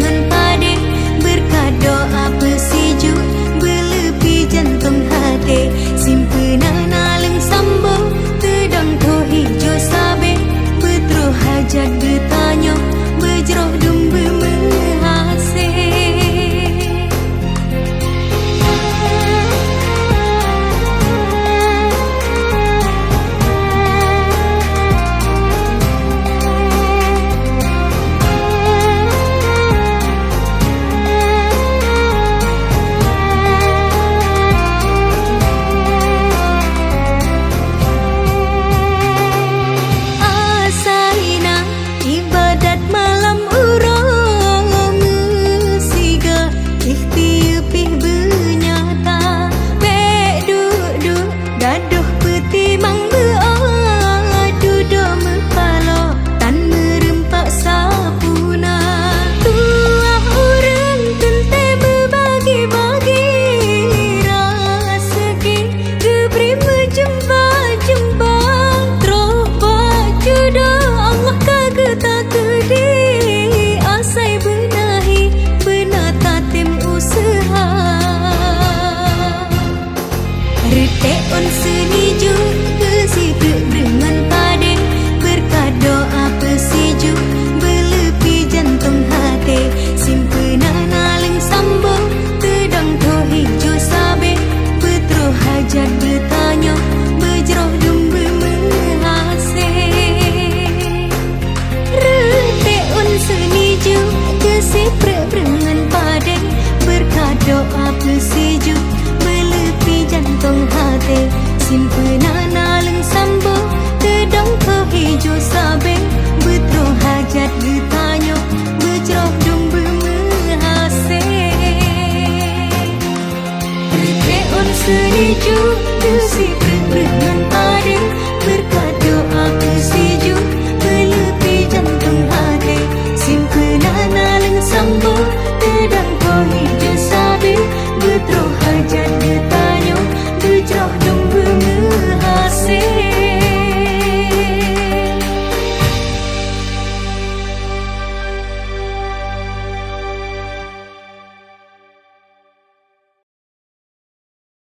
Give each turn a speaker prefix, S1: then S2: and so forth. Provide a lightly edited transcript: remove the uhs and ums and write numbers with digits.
S1: berengan pade, berkat doa pesiju belepi jantung hati. Simpenan aleng sambo tedang to hijau sabe, betro hajat bertanya berjeroh dumbe menghasih. Reteon seniju kesipuk berengan pade, berkat doa pesiju belepi jantung hati. Simpenan aleng sambo tedang to hijau sabe, betro hajat bertanya berjeroh dumbe menghasih. Reteon seniju kesipuk berengan pade, berkat doa pesiju belepi jantung hati. Simpenan aleng sambo tedang ke hijau sabe, betro hajat bertanya berjeroh dumbe menghasih. Reteon seniju